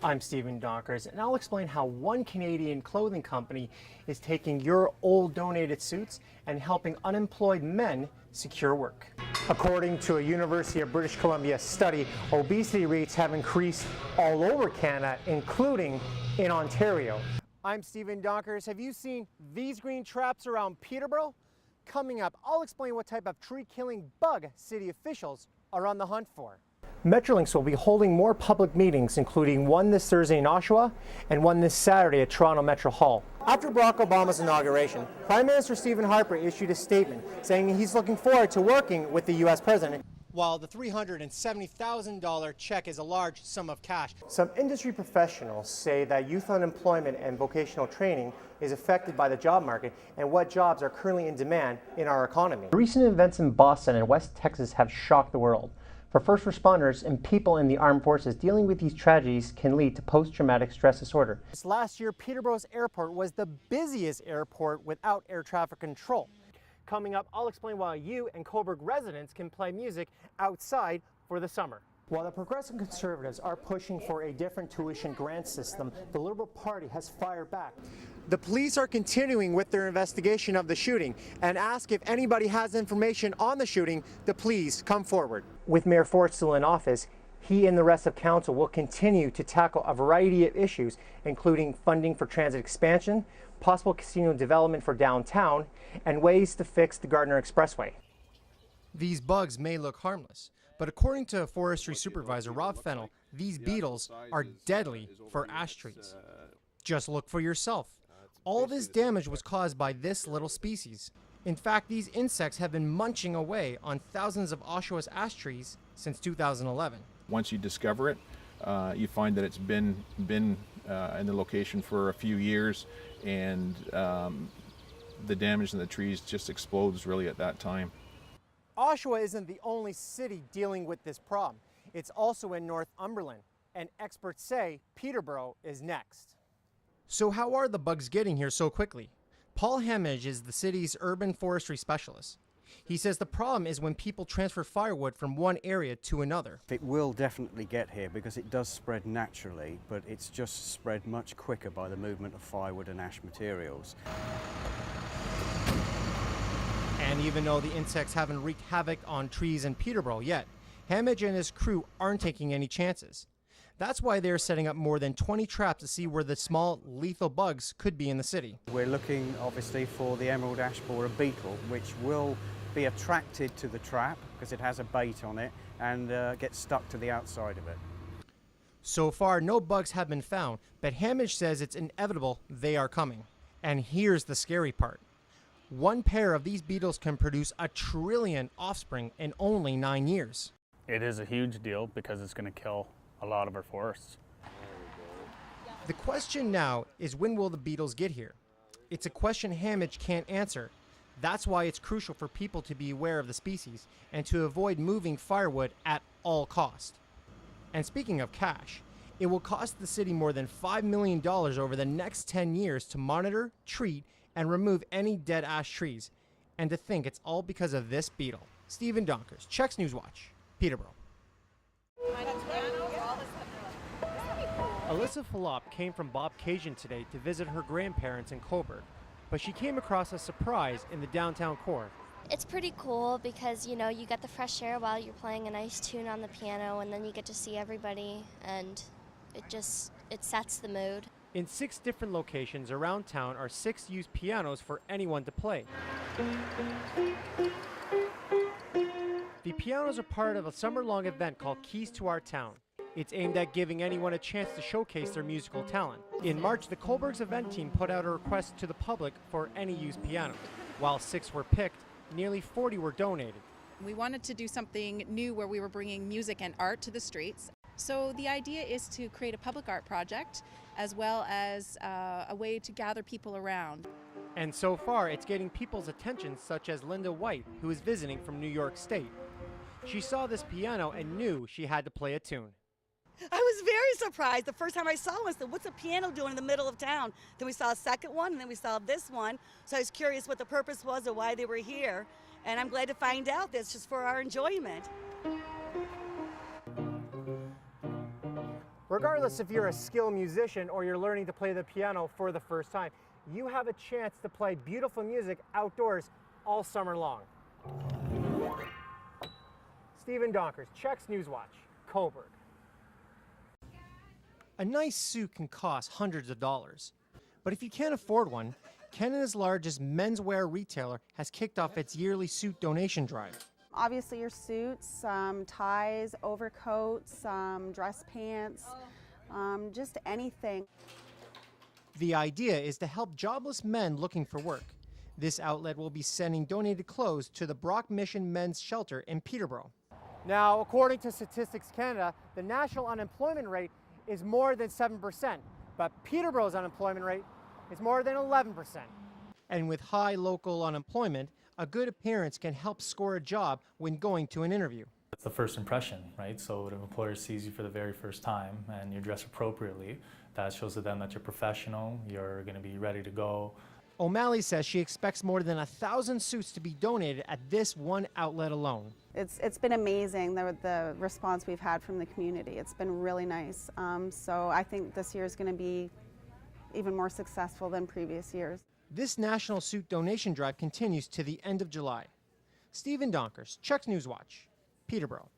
I'm Stephen Donkers, and I'll explain how one Canadian clothing company is taking your old donated suits and helping unemployed men secure work. According to a University of British Columbia study, obesity rates have increased all over Canada, including in Ontario. I'm Stephen Donkers. Have you seen these green traps around Peterborough? Coming up, I'll explain what type of tree-killing bug city officials are on the hunt for. Metrolinx will be holding more public meetings, including one this Thursday in Oshawa and one this Saturday at Toronto Metro Hall. After Barack Obama's inauguration, Prime Minister Stephen Harper issued a statement saying he's looking forward to working with the U.S. president. While the $370,000 check is a large sum of cash, some industry professionals say that youth unemployment and vocational training is affected by the job market and what jobs are currently in demand in our economy. The recent events in Boston and West Texas have shocked the world. For first responders and people in the armed forces, dealing with these tragedies can lead to post-traumatic stress disorder. This last year, Peterborough's airport was the busiest airport without air traffic control. Coming up, I'll explain why you and Cobourg residents can play music outside for the summer. While the Progressive Conservatives are pushing for a different tuition grant system, the Liberal Party has fired back. The police are continuing with their investigation of the shooting and ask if anybody has information on the shooting to please come forward. With Mayor Ford still in office, he and the rest of council will continue to tackle a variety of issues, including funding for transit expansion, possible casino development for downtown, and ways to fix the Gardiner Expressway. These bugs may look harmless, but according to Forestry Supervisor Rob Fennell, these beetles are deadly for ash trees. Just look for yourself. All this damage was caused by this little species. In fact, these insects have been munching away on thousands of Oshawa's ash trees since 2011. Once you discover it, you find that it's been in the location for a few years, and the damage in the trees just explodes really at that time. Oshawa isn't the only city dealing with this problem. It's also in Northumberland, and experts say Peterborough is next. So how are the bugs getting here so quickly? Paul Hemmage is the city's urban forestry specialist. He says the problem is when people transfer firewood from one area to another. It will definitely get here because it does spread naturally, but it's just spread much quicker by the movement of firewood and ash materials. And even though the insects haven't wreaked havoc on trees in Peterborough yet, Hemmage and his crew aren't taking any chances. That's why they're setting up more than 20 traps to see where the small, lethal bugs could be in the city. We're looking, obviously, for the emerald ash borer beetle, which will be attracted to the trap because it has a bait on it and get stuck to the outside of it. So far, no bugs have been found, but Hemmage says it's inevitable they are coming. And here's the scary part. One pair of these beetles can produce 1 trillion offspring in only 9 years. It is a huge deal because it's going to kill a lot of our forests. The question now is, when will the beetles get here? It's a question Hemmage can't answer. That's why it's crucial for people to be aware of the species and to avoid moving firewood at all cost. And speaking of cash, it will cost the city more than $5 million over the next 10 years to monitor, treat, and remove any dead ash trees. And to think it's all because of this beetle. Stephen Donkers, Checks News Watch, Peterborough. Alyssa Falop came from Bobcaygeon today to visit her grandparents in Cobourg, but she came across a surprise in the downtown core. It's pretty cool because, you know, you get the fresh air while you're playing a nice tune on the piano, and then you get to see everybody, and it sets the mood. In 6 different locations around town are 6 used pianos for anyone to play. The pianos are part of a summer-long event called Keys to Our Town. It's aimed at giving anyone a chance to showcase their musical talent. In March, the Cobourg's event team put out a request to the public for any used piano. While 6 were picked, nearly 40 were donated. We wanted to do something new where we were bringing music and art to the streets. So the idea is to create a public art project as well as a way to gather people around. And so far, it's getting people's attention, such as Linda White, who is visiting from New York State. She saw this piano and knew she had to play a tune. I was very surprised. The first time I saw one, I said, what's a piano doing in the middle of town? Then we saw a second one, and then we saw this one. So I was curious what the purpose was or why they were here. And I'm glad to find out that it's just for our enjoyment. Regardless if you're a skilled musician or you're learning to play the piano for the first time, you have a chance to play beautiful music outdoors all summer long. Stephen Donkers, Czechs Newswatch, Coburg. A nice suit can cost hundreds of dollars, but if you can't afford one, Canada's largest menswear retailer has kicked off its yearly suit donation drive. Obviously your suits, ties, overcoats, dress pants, just anything. The idea is to help jobless men looking for work. This outlet will be sending donated clothes to the Brock Mission Men's Shelter in Peterborough. Now, according to Statistics Canada, the national unemployment rate is more than 7%, but Peterborough's unemployment rate is more than 11%. And with high local unemployment, a good appearance can help score a job when going to an interview. It's the first impression, right? So if an employer sees you for the very first time and you're dressed appropriately, that shows to them that you're professional, you're going to be ready to go. O'Malley says she expects more than 1,000 suits to be donated at this one outlet alone. It's been amazing, the response we've had from the community. It's been really nice. So I think this year is going to be even more successful than previous years. This national suit donation drive continues to the end of July. Stephen Donkers, Czechs Newswatch, Peterborough.